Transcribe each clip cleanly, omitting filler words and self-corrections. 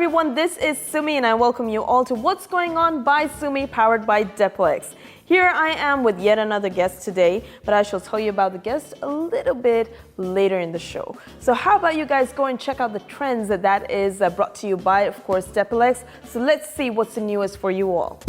everyone, this is Sumi and I welcome you all to What's Going On by Sumi, powered by Depilex. Here I am with yet another guest today, but I shall tell you about the guest a little bit later in the show. So how about you guys go and check out the trends that is brought to you by, of course, Depilex. So let's see what's the newest for you all.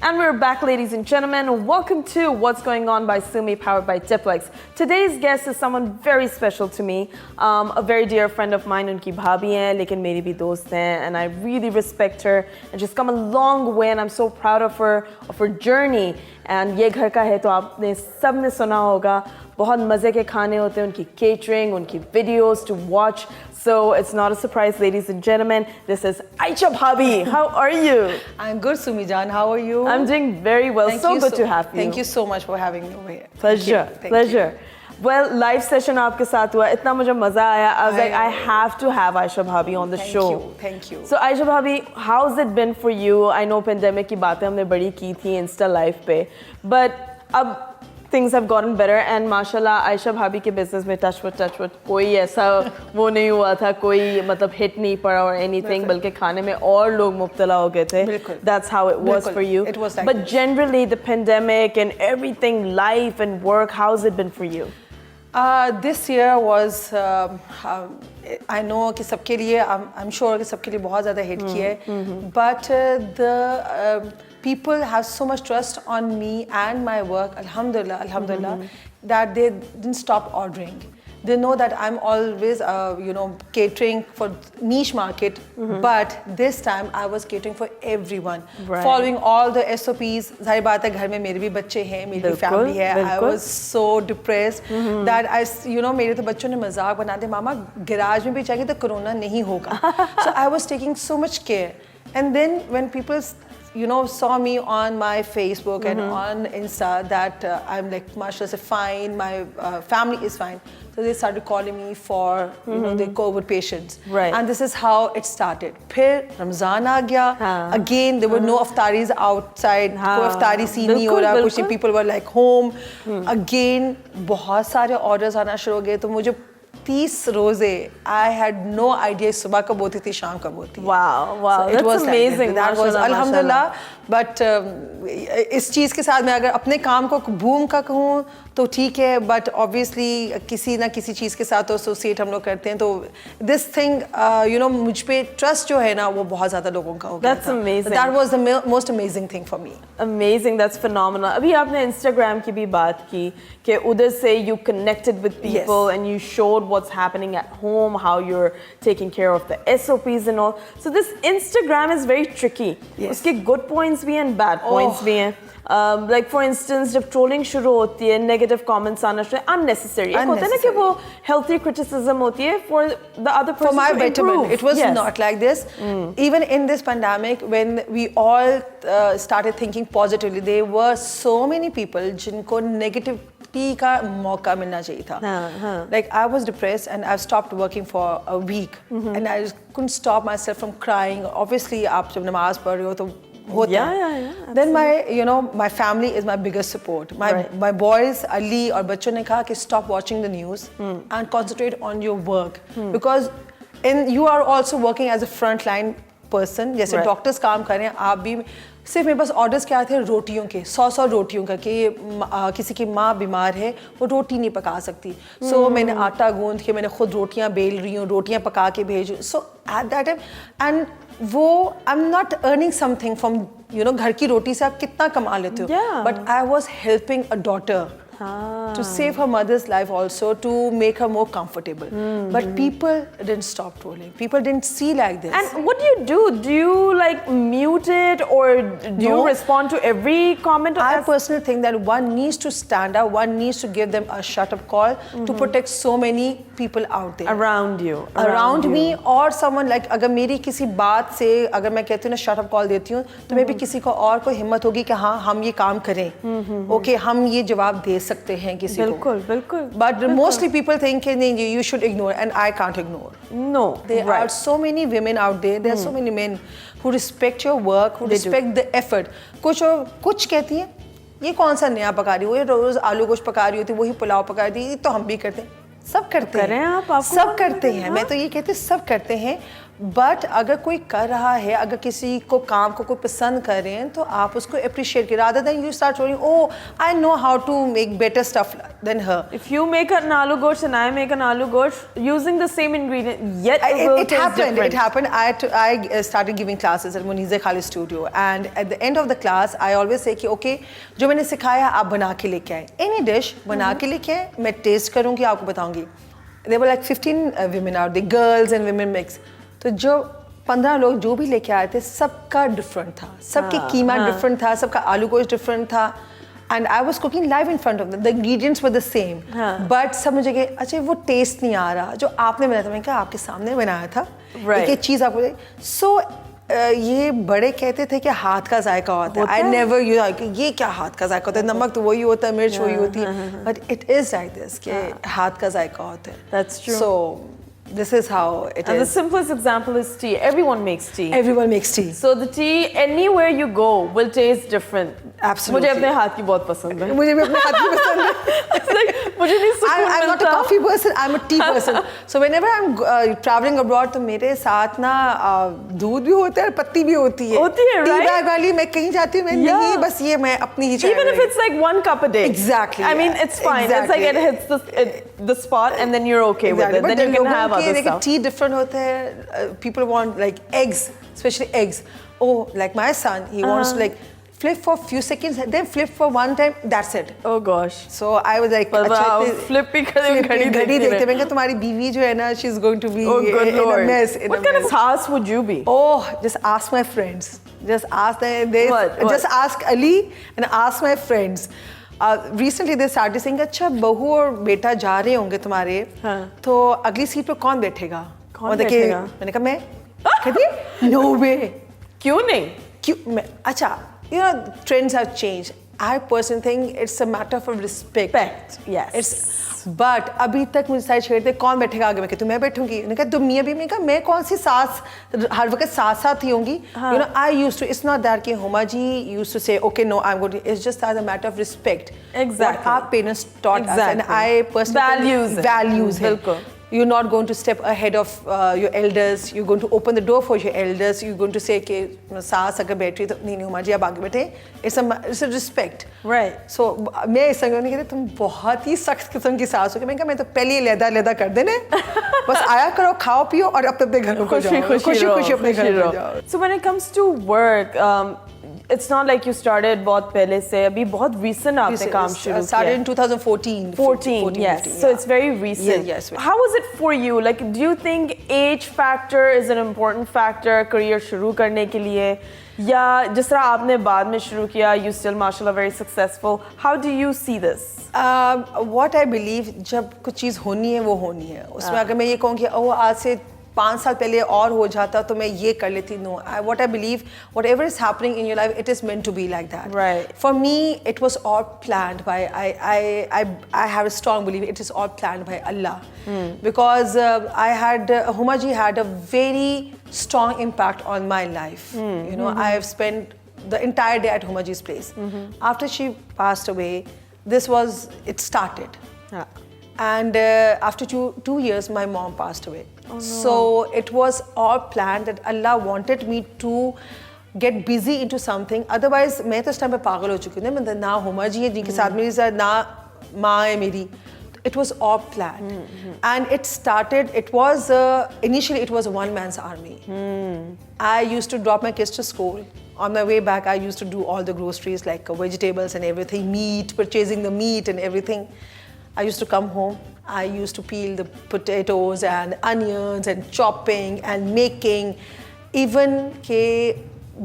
And we're back, ladies and gentlemen. Welcome to What's Going On by Sumi, powered by Depilex. Today's guest is someone very special to me, a very dear friend of mine. Unki bhabhi hain, lekin meri bhi dost hain, and I really respect her. And she's come a long way, and I'm so proud of her journey. And ye ghar ka hai, to aapne sabne suna hoga. बहुत मजे के खाने होते हैं, उनकी catering, उनकी videos to watch. So it's not a surprise, ladies and gentlemen. This is Ayesha Bhabhi. How are you? I'm good, Sumi Jan. How are you? I'm doing very well. So good to have you. Thank you so much for having me over here. Pleasure. Pleasure. Well, live session आपके साथ हुआ, इतना मुझे मजा आया. I was like, I have to have Ayesha Bhabhi on the show. Thank you. So Ayesha Bhabhi, how's it been for you? I know pandemic की बातें हमने बड़ी की थी Insta Live पे, but अब things have gotten better and माशाल्लाह Ayesha Bhabhi के business में touch wood कोई ऐसा वो नहीं हुआ था, कोई मतलब hit नहीं पड़ा or anything, बल्कि खाने में और लोग मुब्तला हो गए थे. That's how it was for you. It was like but generally the pandemic and everything, life and work, how's it been for you? This year was I know कि सबके लिए I'm sure कि सबके लिए बहुत ज़्यादा hit किया है, but the people have so much trust on me and my work, alhamdulillah, that they didn't stop ordering. They know that I'm always, catering for niche market, but this time I was catering for everyone, following all the SOPs. ज़ाहिर बात है, घर में मेरे भी बच्चे हैं, मेरी भी family है. I was so depressed that मेरे तो बच्चों ने मजाक बना दिया, मामा garage में भी जाएगी तो कोरोना नहीं होगा. So I was taking so much care, and then when people saw me on my Facebook and on Insta that I'm like, mashallah, fine, my family is fine. So they started calling me for the COVID patients. Right. And this is how it started. Phir Ramzan aa gaya. Again, there were no iftari's outside. Koi iftari scene nahi ho raha. Kuch people were like home. Again, बहुत सारे orders आना शुरू हो गए. तो मुझे 30 रोजे, I had no idea सुबह कब होती थी, शाम कब होती. Wow, so that's amazing. That was alhamdulillah. But इस चीज़ के साथ मैं अगर अपने काम को बूम का कहूँ तो ठीक है, but obviously किसी ना किसी चीज़ के साथ तो associate हम लोग करते हैं, तो this thing मुझ पे trust जो है ना वो बहुत ज़्यादा लोगों का हो गया. That's amazing. That was the most amazing thing for me. Amazing, that's phenomenal. अभी आपने Instagram की भी बात की कि उधर से you connected with people and you showed what's happening at home, how you're taking care of the SOPs and all. So this Instagram is very tricky. उसके good points भी हैं and bad points भी हैं. Like for instance, जब trolling शुरू होती है, negative comments आना शुरू unnecessary. एक होता है ना कि वो healthy criticism होती है for the other person for my to betterment. improve. It was not like this. Even in this pandemic, when we all started thinking positively, there were so many people जिनको negativity का मौका मिलना चाहिए था. Like I was depressed and I've stopped working for a week and I just couldn't stop myself from crying. Obviously, आप जब नमाज पढ़ रहे हो तो होता. Then my family is my biggest support. My boys Ali और बच्चों ने कहा कि stop watching the news and concentrate on your work because you are also working as a frontline person. जैसे doctors काम कर रहे हैं, आप भी सिर्फ मेरे पास ऑर्डर्स क्या थे रोटियों के 100 रोटियों का कि किसी की माँ बीमार है वो रोटी नहीं पका सकती सो मैंने आटा गूंद के मैंने खुद रोटियां बेल रही हूँ रोटियां पका के भेज सो एट दैट टाइम एंड वो I am not earning something from घर की रोटी से आप कितना कमा लेते हो but I was helping a daughter to save her mother's life also, to make her more comfortable. But people didn't stop trolling. People didn't see like this. And what do you do? Do you like mute it or do you respond to every comment? I personally think that one needs to stand up, one needs to give them a shut-up call to protect so many people out there. Around you. Around me or someone like अगर मेरी किसी बात से अगर मैं कहती हूँ ना shut-up call देती हूँ तो मे भी किसी को और कोई हिम्मत होगी कि हाँ हम ये काम करें. Okay, हम ये जवाब दे सकते हैं किसी को. बिल्कुल. But mostly people think नहीं you should ignore and I can't ignore. No. There are so many women out there. There are so many men who respect your work, who respect the effort. कुछ कहती हैं ये कौन सा नया पका रही हो ये रोज आलू गोश्त पका रही होती वही पुलाव पका रही है तो हम भी करते हैं. सब करते हैं. सब करते हैं. मैं तो ये कहती हूँ सब करते हैं. बट अगर कोई कर रहा है अगर किसी को काम को कोई पसंद कर रहे हैं तो आप उसको अप्रिशिएट करिए rather than you start showing oh I know how to make better stuff than her. If you make an aloo gosh and I make an aloo gosh using the same ingredient yet it happened. It happened. I started giving classes at Munize Khali studio and at the end of the class I always say कि okay जो मैंने सिखाया आप बना के लेके आए. Any dish बना के लेके आए मैं टेस्ट करूँगी आपको बताऊँगी. There were like 15 women out there, girls and women mix. तो जो 15 लोग जो भी लेके आए थे सबका डिफरेंट था सबके कीमा डिफरेंट था सबका आलू गोश्त डिफरेंट था and I was cooking live in front of the ingredients were the same but सब मुझे कहे अच्छा वो टेस्ट नहीं आ रहा जो आपने बनाया था मैंने कहा आपके सामने बनाया था एक चीज़ आपको सो ये बड़े कहते थे कि हाथ का जायका होता है आई नेवर यू ये क्या हाथ का जायका होता है नमक तो वही होता है मिर्च वही होती है but it is like this कि हाथ का जायका होता है that's true so this is how it is. And the simplest example is tea. Everyone makes tea. Everyone makes tea. So the tea anywhere you go will taste different. Absolutely. मुझे अपने हाथ की बहुत पसंद है. मुझे भी अपने हाथ की पसंद है. It's like मुझे नहीं सुकून मिलता. I'm not a coffee person. I'm a tea person. So whenever I'm traveling abroad, तो मेरे साथ ना दूध भी होता है और पत्ती भी होती है. होती है, right? टी बैग वाली मैं कहीं जाती हूँ मैं नहीं बस ये मैं अपनी ही चाय. Even if it's like 1 cup a day. Exactly. I mean it's fine. It's like it hits the spot and then you're okay with it. Then you can have other stuff. Tea different होता है. People want like eggs, especially eggs. Oh, like my son, he wants to like flip for a few seconds, then flip for one time. That's it. Oh gosh. So I was like, flip भी घड़ी देखते मैंने कहा तुम्हारी बीवी जो है ना, she's going to be in a mess. What kind of house would you be? Oh, just ask my friends. Just ask them. Just ask Ali and ask my friends. Recently they started saying अच्छा बहू और बेटा जा रहे होंगे तुम्हारे तो अगली सीट पे कौन बैठेगा? मैंने कहा मैं कहती नो वे. क्यों नहीं? क्यों? अच्छा you know trends have changed. I personally think it's a matter of respect. Yes. It's but अभी तक मुझे सारे छेड़ते कौन बैठेगा आगे. मैं कहती हूँ मैं बैठूंगी. उन्होंने कहा तुम मियाँ भी. मैंने कहा मैं कौन सी सास हर वक्त साथ ही होंगी. You know I used to. It's not that कि Huma ji used to say okay no I'm going to. It's just as a matter of respect. Exactly. What our parents taught us and I personally values बिल्कुल. You're not going to step ahead of your elders. You're going to open the door for your elders. You're going to say कि सास अगर बैठ रही तो नहीं हुमा जी आप आगे बैठे. It's a respect. Right. So मैं इस संग नहीं कहती तुम बहुत ही सख्त किस्म की सास हो. मैंने कहा मैं तो पहले ही लेदा कर देने. बस आया करो खाओ पियो और अपने घरों को जाओ. खुशी अपने घर को जाओ. So when it comes to work, it's not like you started बहुत पहले से. अभी बहुत recent आपने काम शुरू किया. Started in 2014. 14, yes. 15, so it's very recent. Yes. How was it for you? Like, do you think age factor is an important factor career शुरू करने के लिए? या जिस तरह आपने बाद में शुरू किया, you still mashallah very successful. How do you see this? What I believe जब कुछ चीज़ होनी है वो होनी है. उसमें अगर मैं ये कहूँ कि आज से 5 साल पहले और हो जाता तो मैं ये कर लेती. No, what I believe, whatever is happening in your life, it is meant to be like that. Right. For me, it was all planned by. I have a strong belief it is all planned by Allah, because Huma ji had a very strong impact on my life. You know, I have spent the entire day at Huma ji's place. After she passed away, it started. Yeah. And after two years, my mom passed away. Oh, no. So it was all planned that Allah wanted me to get busy into something. Otherwise मैं तो इस time पे पागल हो चुकी हूँ ना, ना हुमा जी है जिनके साथ मेरी साथ, ना माँ है मेरी. It was all planned, and it started. It was initially it was a one-man's army. I used to drop my kids to school. On my way back, I used to do all the groceries like vegetables and everything, meat, purchasing the meat and everything. I used to come home. I used to peel the potatoes and onions and chopping and making. Even के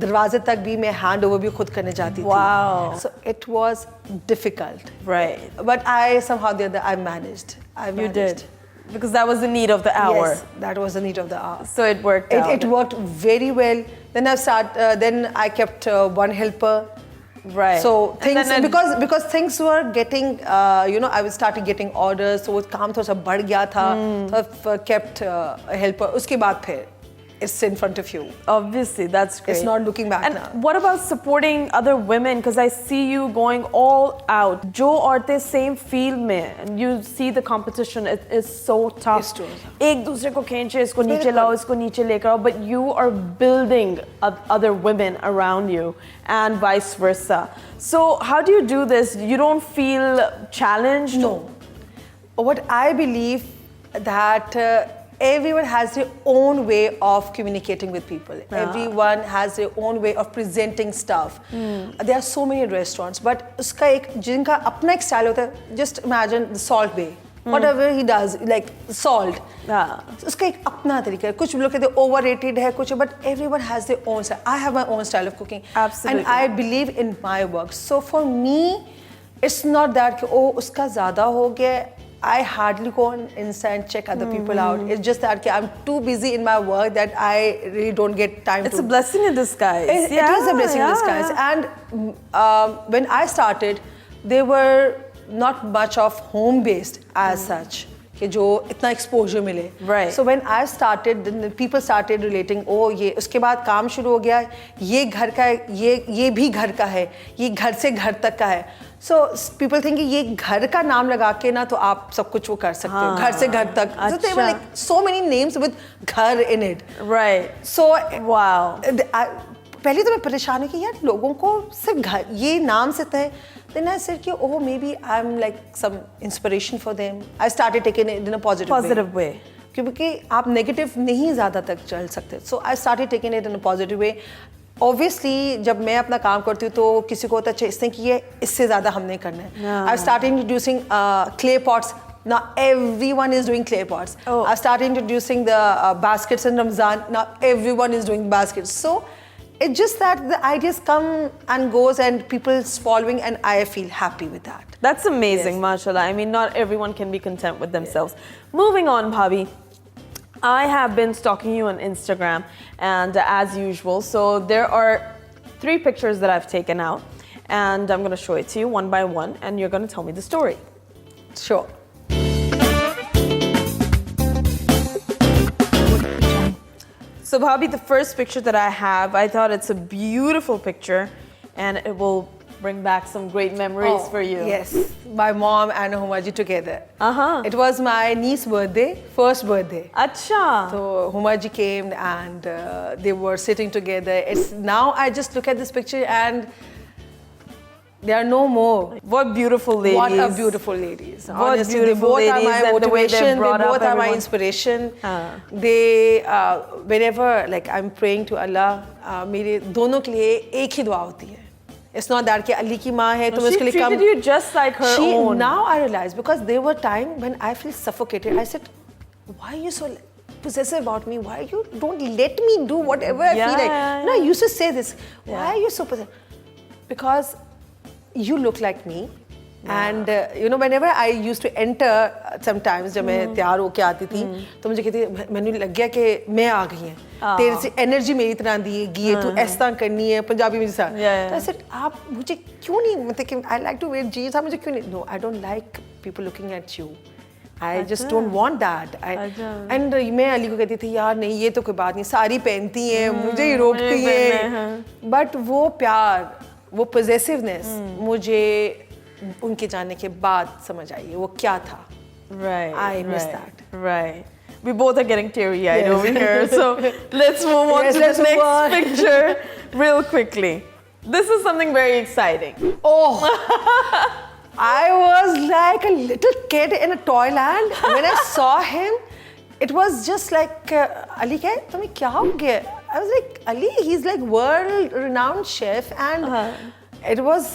दरवाजे तक भी मैं hand over भी खुद करने जाती थी. Wow. So it was difficult. Right. But I somehow the other I managed. You did. Because that was the need of the hour. Yes, that was the need of the hour. So it worked out. It worked very well. Then then I kept one helper. Right. So things because things were getting I was started getting orders. So वो काम थोड़ा सा बढ़ गया था. So I've kept a helper. उसके बाद फिर it's in front of you. Obviously, that's great. It's not looking back and now. What about supporting other women? Because I see you going all out. Jo aurtein same field mein, and you see the competition. It is so tough. It's true. एक दूसरे को खींचे, इसको नीचे लाओ, इसको नीचे लेकर आओ. But you are building other women around you, and vice versa. So how do you do this? You don't feel challenged? No. What I believe that. Everyone has their own way of communicating with people. Everyone has their own way of presenting stuff. There are so many restaurants, but उसका एक जिनका अपना एक style होता है. Just imagine the Salt Bay. Whatever he does, like salt. उसका एक अपना तरीका है. कुछ लोग कहते हैं overrated है कुछ, but everyone has their own style. I have my own style of cooking. Absolutely. And I believe in my work. So for me, it's not that कि oh उसका ज़्यादा हो गया. I hardly go on Insta and check other people out. It's just that I'm too busy in my work that I really don't get time It's a blessing in disguise. It is a blessing in disguise. And when I started, there were not much of home-based as such. कि जो इतना exposure मिले. Right. So when I started, then people started relating. Oh ये उसके बाद काम शुरू हो गया. ये घर का है, ये भी घर का है. ये घर से घर तक का है. So people think कि ये घर का नाम लगा के ना तो आप सब कुछ वो कर सकते हो. घर से घर तक. So there were like so many names with घर in it. Right. So wow. पहले तो मैं परेशान हूँ कि यार लोगों को सिर्फ घर ये नाम से तय. Then I said कि oh maybe I'm like some inspiration for them. I started taking it in a positive way. क्योंकि आप negative नहीं ज़्यादा तक चल सकते. So I started taking it in a positive way. Obviously जब मैं अपना काम करती हूँ तो किसी को होता है इसने कि ये इससे ज़्यादा हमने करना है. I started introducing clay pots. Now everyone is doing clay pots. I started introducing the baskets in Ramzan. Now everyone is doing baskets. So it's just that the ideas come and goes and people's following and I feel happy with that. That's amazing, Yes. mashallah. I mean, not everyone can be content with themselves. Moving on, Bhabhi. I have been stalking you on Instagram, and as usual, so there are 3 pictures that I've taken out, and I'm going to show it to you one by one, and you're going to tell me the story. Sure. So Bhabhi, the first picture that I have, I thought it's a beautiful picture, and it will bring back some great memories for you. Yes, my mom and Huma ji together. It was my niece's birthday, first birthday. Acha. So Huma ji came and they were sitting together. It's now I just look at this picture and they are no more. What beautiful ladies. What a beautiful ladies. What honestly, beautiful they both ladies are my and the way motivation. they brought They up both are my everyone. inspiration. They whenever like I'm praying to Allah, मेरे दोनों के लिए एक ही दुआ होती है. It's not that कि अली की माँ है तो उसके लिए कम. She treated you just like her own. Now I realize because there were times when I feel suffocated. I said, why are you so possessive about me? Why you don't let me do whatever I feel like? No, I used to say this. Why are you so possessive? Because you look like me. And whenever I used to enter sometimes जब मैं तैयार होके आती थी तो मुझे कहती मैंने लग गया कि मैं आ गई हैं तेरे से एनर्जी मेरी तरह दिएगी है तू ऐसा करनी है पंजाबी में जैसा तो ऐसे आप मुझे क्यों नहीं मतलब कि I like to wear jeans आप मुझे क्यों नहीं no I don't like people looking at you I just don't want that and मैं अली को कहती थी यार नहीं ये तो कोई बात नहीं सारी पहनती हैं मुझे ही रोकती है बट वो प्यार वो possessiveness मुझे उनके जाने के बाद समझ आई वो क्या था. Right. I miss that. Right. We both are getting teary-eyed over here. So let's move on Yes, to let's the move next on. picture real quickly. This is something very exciting. Oh, I was like a little kid in a toyland. When I saw him, it was just like, Ali, tumhe kya ho gaya? I was like, Ali, he's like world-renowned chef, and it was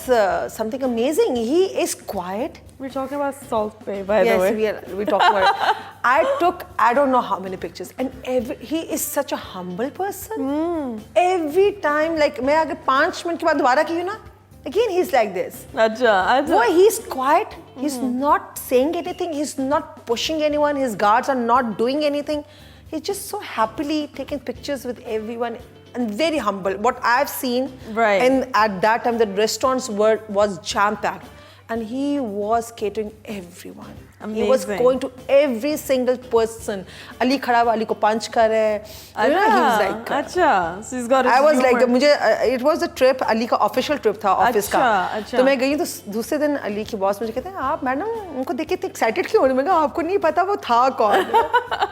something amazing. He is quiet. We're talking about Salt Bay, by the way. Yes, we're talking about it. I took, I don't know how many pictures, and he is such a humble person. Every time, like, मैं अगर 5 minute के बाद दोबारा की हूँ ना, again he's like this. Acha. Boy, he's quiet. He's not saying anything. He's not pushing anyone. His guards are not doing anything. He's just so happily taking pictures with everyone. And very humble. What I've seen, Right. and at that time the restaurants was jam-packed, and he was catering everyone. He was Amazing. going to every single person. Ali khada hua, Ali ko punch kar rahe. You know, he was like. Acha. So he's got his I was like, humor. it was a trip, Ali का official trip था office का. अच्छा. तो मैं गई तो दूसरे दिन अली की बॉस मुझे कहते हैं आप मैडम उनको देख के इतने excited क्यों हो रही? मैं कहा आपको नहीं पता वो था कौन.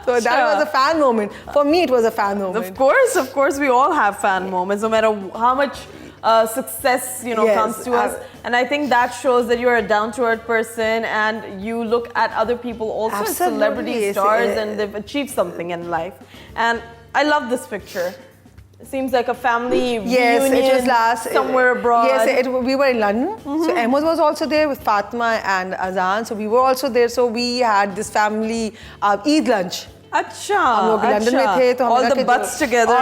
So that was a fan moment. For me, it was a fan moment. Of course, we all have fan moments, no matter how much success Yes, comes to us. And I think that shows that you're a down-to-earth person, and you look at other people also as Absolutely. celebrity stars, and they've achieved something in life. And I love this picture. It seems like a family Yes, reunion it was last somewhere abroad. Yes, we were in London. So Ahmed was also there with Fatma and Azan. So we were also there. So we had this family Eid lunch. Acha, हम लोग London में थे तो all the butts together.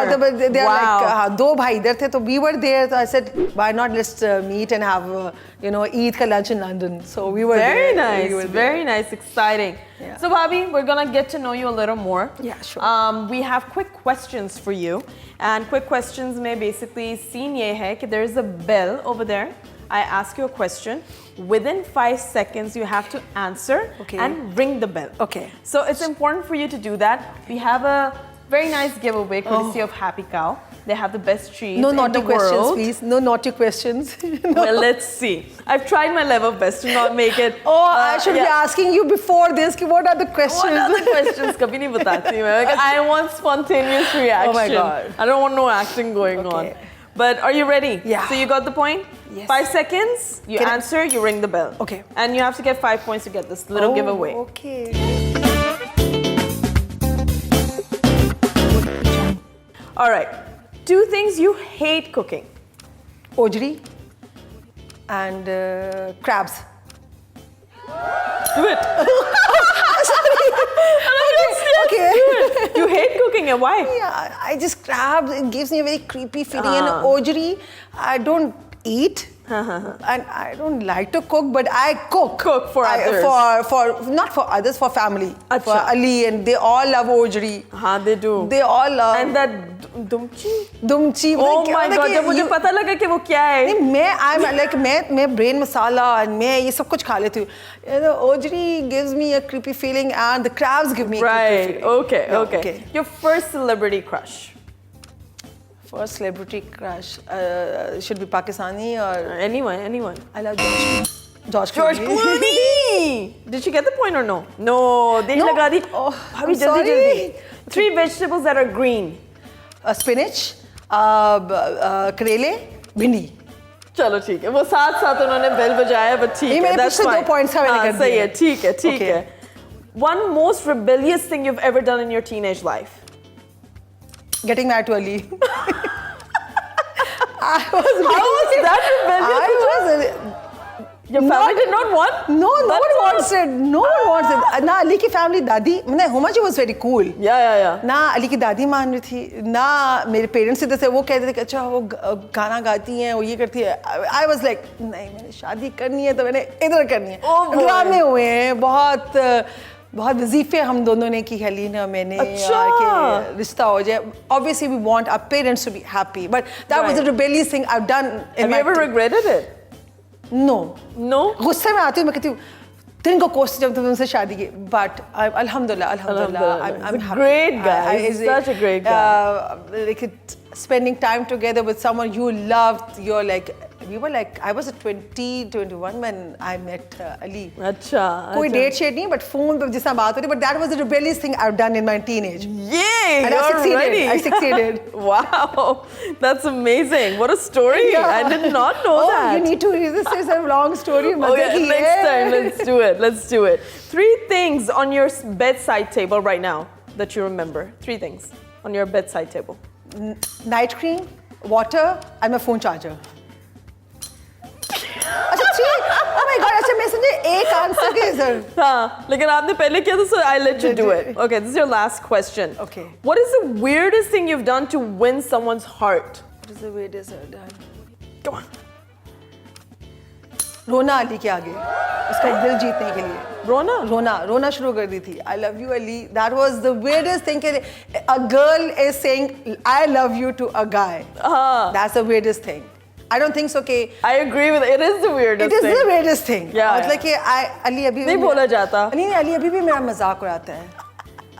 they are Wow. like दो भाई इधर थे तो we were there. So I said, why not let's meet and have Eid ka lunch in London. So we were Very there. nice, We were there. very nice, exciting. Yeah. So, Bobby, we're gonna get to know you a little more. Yeah, sure. We have quick questions for you, and quick questions may basically scene ye hai कि there is a bell over there. I ask you a question. Within 5 seconds, you have to answer and ring the bell. Okay. So it's important for you to do that. We have a very nice giveaway courtesy of Happy Cow. They have the best cheese No in naughty the questions, world. please. No naughty questions. No. Well, let's see. I've tried my level best to not make it. Oh, I should be asking you before this. What are the questions? What are the questions? Kabhi nahi batati main. Like, I want spontaneous reaction. Oh my God. I don't want no acting going on. But are you ready? Yeah. So you got the point? Yes. 5 seconds, you Can I- answer, you ring the bell. Okay. And you have to get 5 points to get this little giveaway. Okay. All right. 2 things you hate cooking. Ojri and crabs. Do it. Okay. You hate cooking and why? Yeah, I just crabs. It gives me a very creepy feeling. And ojri, I don't eat. And I don't like to cook, but I cook. Cook for others. For not for others, for family. Acha. For Ali, and they all love ojri. हाँ, they do. They all love. And that dumchi? Dumchi. Oh my God, जब मुझे पता लगा कि वो क्या है. नहीं मैं brain masala and मैं ये सब कुछ खा लेती हूँ. The ojri gives me a creepy feeling, and the crabs give me a creepy feeling. Okay, Yeah, okay. Your first celebrity crush? First celebrity crush should be Pakistani or Anyone. I love George George Clooney. Did she get the point or no? No, there No. लगा दी. Oh, भाभी I'm जल्दी sorry. जल्दी. 3 vegetables that are green. Spinach, करेले, भिंडी. चलो ठीक है. वो साथ उन्होंने बेल बजाया, but ठीक ये है. मेरे That's पिछले 2 fine. points का मैंने हाँ, कर सही दिया. है. ठीक Okay. है. One most rebellious thing you've ever done in your teenage life? Getting married too early. How was that rebellious? Your family did not want? No one wants it. No one wants it. ना अली की family दादी, मतलब Huma ji was very cool. Yeah. ना अली की दादी मान रही थी, ना मेरे पेरेंट्स इधर से वो कहते थे कि अच्छा वो गाना गाती हैं, वो ये करती है. I was like नहीं मैंने शादी करनी है तो मैंने इधर करनी है. ड्रामे हुए हैं बहुत वजीफे हम दोनों ने की हलीन और मैंने कि रिश्ता हो जाए. Obviously we want our parents to be happy, but that was a rebellious thing I've done. Have you ever regretted it? No. गुस्से में आती हूँ मैं कहती हूँ दिन को कोशिश जब तुम उनसे शादी की. But alhamdulillah I'm happy. Great guy. He's such a great guy. Like spending time together with someone you love, you're like we were like, I was 20, 21 when I met Ali. Acha. कोई date shade नहीं, but phone पे जिस तरह बात होती, but that was the rebellious thing I've done in my teenage. Yay! And I succeeded. Wow, that's amazing. What a story. Yeah. I did not know that. You need to read this. It's a long story. Okay, next time, let's do it. 3 things on your bedside table right now that you remember. 3 things on your bedside table. Night cream, water, and my phone charger. अच्छा 3. Oh my God! अच्छा मैं समझे एक answer के sir. हाँ, लेकिन आपने पहले किया था, so I let you do it. Okay, this is your last question. Okay. What is the weirdest thing you've done to win someone's heart? What is the weirdest I've done? Come on. रोना अली के आगे, उसका दिल जीतने के लिए. रोना शुरू कर दी थी. I love you, Ali. That was the weirdest thing. A girl is saying I love you to a guy. That's the weirdest thing. I don't think so. Okay. I agree with it. It is the weirdest thing. It is the weirdest thing. Yeah. It's like Ali अभी नहीं बोला जाता. नहीं Ali अभी भी मेरा मजाक उड़ाता है.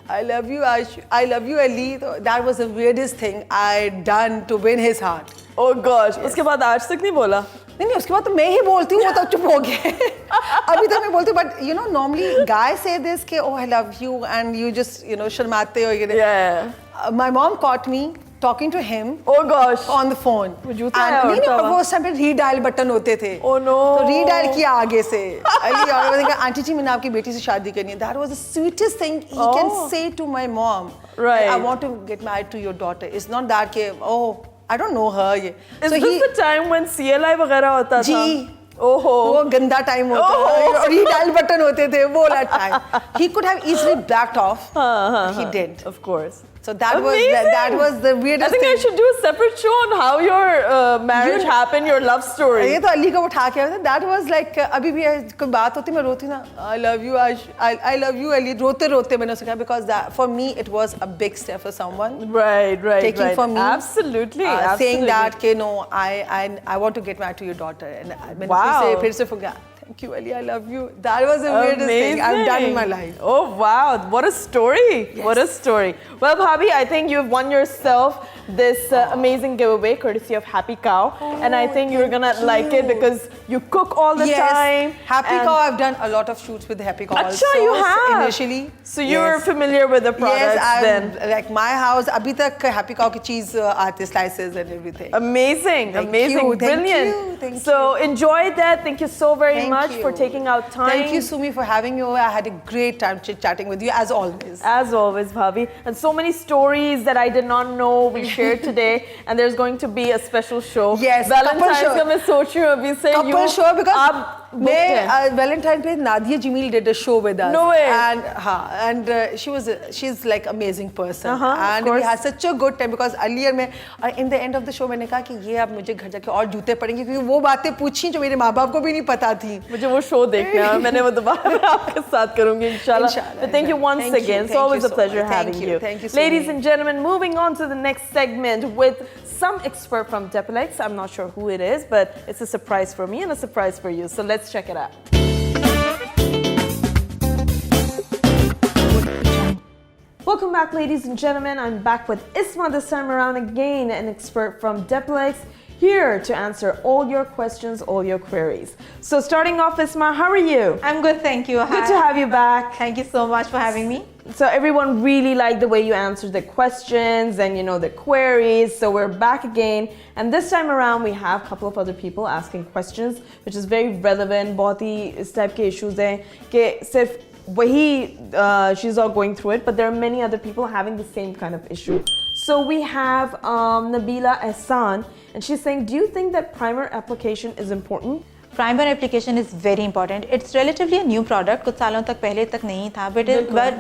I love you, I love you, Ali. That was the weirdest thing I done to win his heart. Oh gosh. उसके बाद आज तक नहीं बोला. नहीं उसके बाद तो मैं ही बोलती हूँ, वो तो चुप हो गए. अभी तक मैं बोलती हूँ, but you know normally guys say this कि oh I love you and you just शर्माते हो ये. Yeah. My mom caught me talking to him. Oh gosh. On the phone. वो जूता है और नहीं वो उस टाइम पे रीडायल बटन होते थे. Oh no. तो रीडायल किया आगे से. अली और मैंने कहा आंटी जी मैंने आपकी बेटी से शादी करनी है. That was the sweetest thing he can say to my mom. Right. I want to get married to your daughter. It's not that कि oh I don't know her. Is this the time when CLI वगैरह होता था? जी. ओहो. वो गंदा time होता था. Redial button होते थे वो वाला time. He could have easily backed off. But he didn't. Of course. So that was the weirdest thing. I think I should do a separate show on how your marriage happened, your love story. ये तो अली को उठा के आया था. That was like अभी भी कोई बात होती मैं रोती ना. I love you, I love you, Ali. रोते मैंने उसे कहा because that for me it was a big step for someone. Right. Taking for me. Absolutely. Saying that कि no, I want to get married to your daughter. And मैंने फिर से forgot. Thank you, Ali. I love you. That was the weirdest thing I've done in my life. Oh, wow. What a story. Yes. What a story. Well, Bhabhi, I think you've won yourself this amazing giveaway courtesy of Happy Cow. And I think you're going to like it because you cook all the time. Happy Cow, I've done a lot of shoots with Happy Cow also. Acha, you have? Initially. So you're familiar with the products then? Like my house, abhi tak Happy Cow ki cheese aate slices and everything. Amazing. Brilliant. Thank you. So enjoy that. Thank you so very much for taking out time. Thank you, Sumi, for having me over. I had a great time chit-chatting with you, as always. As always, Bhabhi. And so many stories that I did not know we shared today. And there's going to be a special show. Yes, Valentine's ka main soch rahi hu abhi se. Couple show because Valentine पे Nadia Jamil did a show with us. No way. And she's like amazing person. And we had such a good time because earlier में in the end of the show मैंने कहा कि ये अब मुझे घर जाके और जूते पड़ेंगे क्योंकि वो बातें पूछी जो मेरे माँ बाप को भी नहीं पता थी. मुझे वो शो देखना है. मैंने वो दोबारा आपके साथ करूँगी इंशाल्लाह. But thank you once again. It's always a pleasure having you. Thank you. Ladies and gentlemen, moving on to the next segment with some expert from Depilex. I'm not sure who it is, but it's a surprise for me and a surprise for you. So let's check it out. Welcome back, ladies and gentlemen. I'm back with Isma this time around again, an expert from Depilex, here to answer all your questions, all your queries. So starting off, Isma, how are you? I'm good, thank you. Good to have you back. Thank you so much for having me. So everyone really liked the way you answered the questions and the queries. So we're back again, and this time around we have a couple of other people asking questions, which is very relevant. बहुत ही इस type के issues हैं कि सिर्फ वही she's all going through it, but there are many other people having the same kind of issue. So we have Nabila Ehsan, and she's saying, do you think that primer application is important? Primer application is very important. It's relatively a new product. कुछ सालों तक पहले तक नहीं था,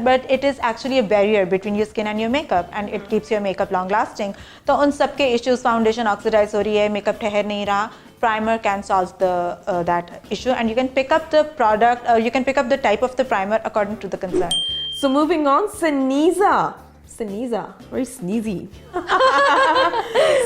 but it is actually a barrier between your skin and your makeup, and it keeps your makeup long lasting. तो उन सब के issues, foundation oxidize हो रही है, makeup ठहर नहीं रहा. Primer can solve that issue, and you can pick up the product, you can pick up the type of the primer according to the concern. So moving on, Saniza, very sneezy.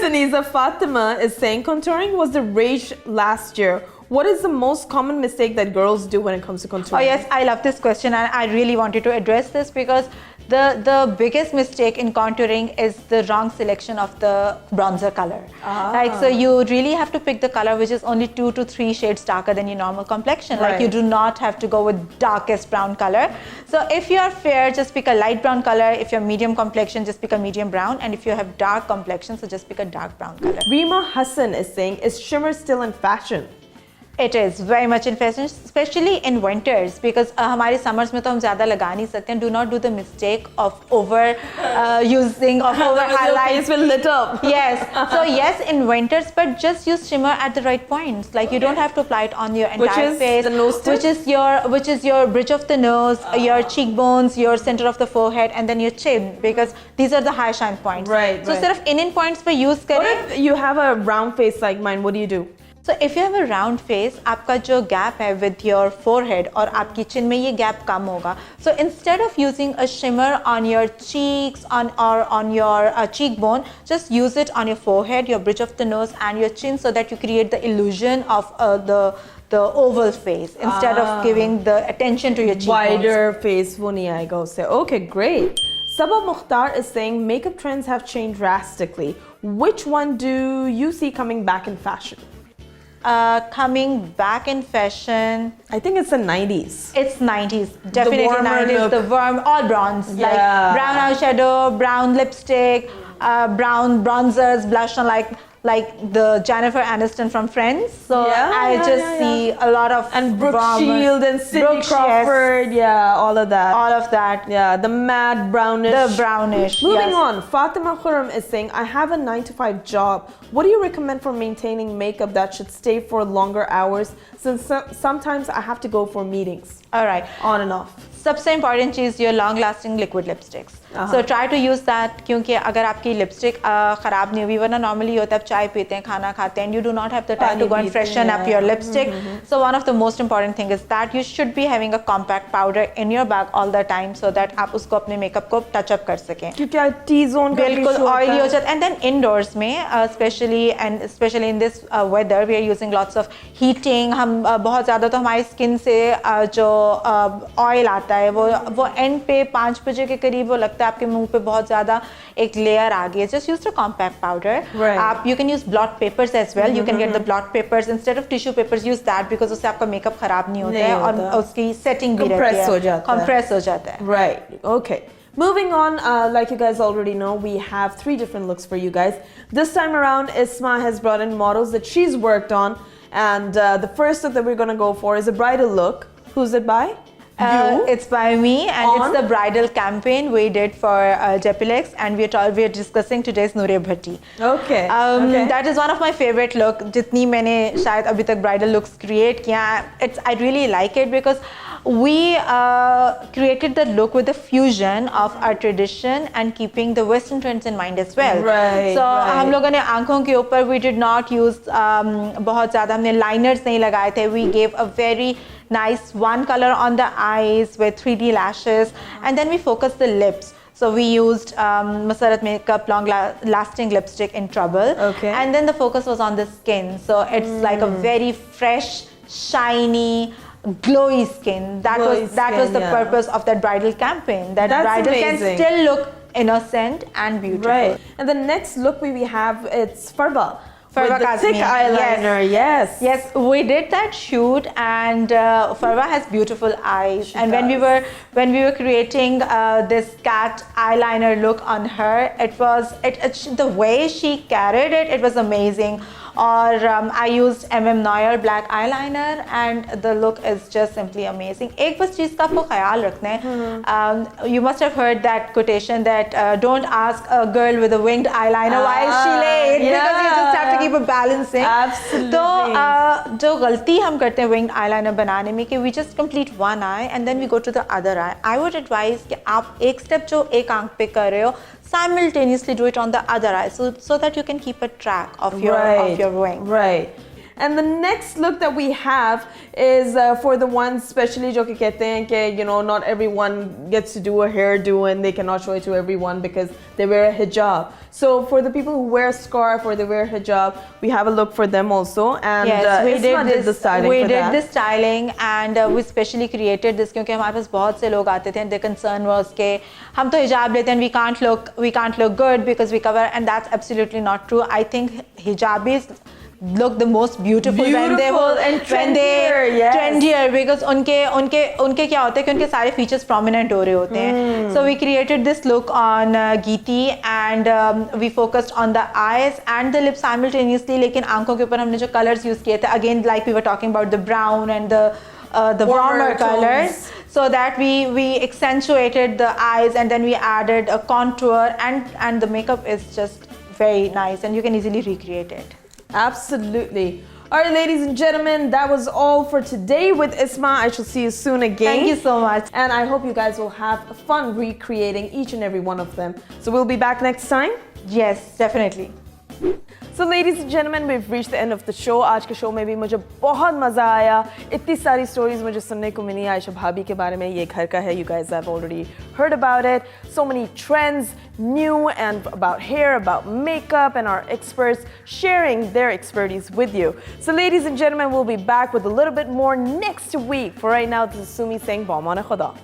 Saniza Fatima is saying, contouring was the rage last year. What is the most common mistake that girls do when it comes to contouring? Oh yes, I love this question, and I really wanted to address this because the biggest mistake in contouring is the wrong selection of the bronzer color. Like, so you really have to pick the color which is only 2 to 3 shades darker than your normal complexion. Like, you do not have to go with darkest brown color. So if you are fair, just pick a light brown color. If you're medium complexion, just pick a medium brown. And if you have dark complexion, so just pick a dark brown color. Rima Hassan is saying, is shimmer still in fashion? It is very much in fashion, especially in winters, because हमारे summers में तो हम ज़्यादा लगा नहीं सकते. Do not do the mistake of using of over highlights. Your face will lit up. Yes. So yes, in winters, but just use shimmer at the right points. Like, you don't have to apply it on your entire face. The nose tip? Which is your bridge of the nose, your cheekbones, your center of the forehead, and then your chin, because these are the high shine points. Right. So सिर्फ इन points पे use करें. What if you have a round face like mine? What do you do? So if you have a round face, आपका जो gap है with your forehead और आपकी chin में ये gap कम होगा. So instead of using a shimmer on your cheeks or on your cheekbone, just use it on your forehead, your bridge of the nose, and your chin, so that you create the illusion of the oval face instead of giving the attention to your cheekbones. Wider face, wo nahi aayega usse. Okay, great. Sabah Mukhtar is saying makeup trends have changed drastically. Which one do you see coming back in fashion? Coming back in fashion, I think it's the 90s. It's 90s, definitely warmer 90s. look. The warm, all bronze, Yeah. like brown eyeshadow, brown lipstick, brown bronzers, blush on, like the Jennifer Aniston from Friends. So I just see a lot of and Brooke warmer- Shield and Cindy Brooke, yes. Crawford, yeah, all of that. All of that. Yeah, the matte brownish. The brownish. Moving yes. on, Fatima Khurram is saying, I have a 9-to-5 job. What do you recommend for maintaining makeup that should stay for longer hours, since sometimes I have to go for meetings? All right. On and off. सबसे important cheese your long lasting liquid lipsticks. So try to use that, क्योंकि अगर आपकी lipstick ख़राब नहीं हुई, वरना normally होता है आप चाय पीते हैं, खाना खाते हैं, you do not have the time to go and freshen up your lipstick. So one of the most important thing is that you should be having a compact powder in your bag all the time, so that आप उसको अपने makeup को touch up कर सकें. क्योंकि T-zone का बिल्कुल issue होता oily है. हो जाता है. And then indoors में especially in this weather we are using lots of heating. हम बहुत ज़्यादा तो हमारी skin से जो oil आता है वो end पे 5 बजे के करीब वो लगता है आपके मुंह पे बहुत ज़्यादा एक layer आ गई है. Just use the compact powder. Right. You can use blot papers as well. You can get the blot papers instead of tissue papers. Use that because उससे आपका makeup खराब नहीं होता है और उसकी setting भी रहती है. Compress हो जाता है. Right. Okay. Moving on, like you guys already know, we have 3 different looks for you guys. This time around, Isma has brought in models that she's worked on, and the first look that we're gonna go for is a bridal look. Who's it by? It's by me, and it's the bridal campaign we did for Depilex, and we're discussing today's Noor Bhatti. Okay. That is one of my favorite look. जितनी मैंने शायद अभी तक bridal looks create किया, I really like it because we created the look with the fusion of our tradition and keeping the Western trends in mind as well. Right. So हम लोगों ने आंखों के ऊपर we did not use बहुत ज़्यादा हमने liners नहीं लगाए थे. We gave a very nice one color on the eyes with 3D lashes, and then we focused the lips. So we used Masarat Makeup long lasting lipstick in Trouble. Okay. And then the focus was on the skin. So it's like a very fresh, shiny, glowy skin. That was the purpose of that bridal campaign. That bridal can still look innocent and beautiful. Right. And the next look we have, it's Farva. With the Kazmi. thick eyeliner, yes. Yes, we did that shoot, and Farva has beautiful eyes. She and does. when we were creating this cat eyeliner look on her, the way she carried it, it was amazing. Or I used Noir black eyeliner, and the look is just simply amazing. एक बस चीज़ का आपको ख्याल रखना है. You must have heard that quotation that don't ask a girl with a winged eyeliner why is she late, because you just have to keep a balancing. Absolutely. तो जो गलती हम करते हैं winged eyeliner बनाने में कि we just complete one eye and then we go to the other eye. I would advise कि आप एक step जो एक आंख पे कर रहे हो, simultaneously do it on the other eye, so that you can keep a track of your wing. Right. And the next look that we have is for the ones especially जो कि कहते हैं कि not everyone gets to do a hairdo and they cannot show it to everyone because they wear a hijab. So for the people who wear a scarf or they wear a hijab, we have a look for them also. And yes, we did the styling we for did that. this styling and we specially created this क्योंकि हमारे पास बहुत से लोग आते थे and their concern was कि हम तो hijab लेते हैं and we can't look good because we cover, and that's absolutely not true. I think hijabis look the most beautiful when they yes. trendier because उनके क्या होता है कि उनके सारे features prominent हो रहे होते हैं. So we created this look on Geeti and we focused on the eyes and the lips simultaneously. लेकिन आंखों के ऊपर हमने जो colors use किए थे, again like we were talking about the brown and the warmer colors, so that we accentuated the eyes and then we added a contour and the makeup is just very nice and you can easily recreate it. Absolutely. All right, ladies and gentlemen, that was all for today with Isma. I shall see you soon again. Thank you so much. And I hope you guys will have fun recreating each and every one of them. So we'll be back next time. Yes, definitely. So ladies and gentlemen, we've reached the end of the show. आज के show में भी मुझे बहुत मज़ा आया. इतनी सारी stories मुझे सुनने को मिली आयशा भाभी के बारे में. ये घर का है. You guys have already heard about it. So many trends, new and about hair, about makeup, and our experts sharing their expertise with you. So ladies and gentlemen, we'll be back with a little bit more next week. For right now, this is Sumi saying, Baumana Khuda.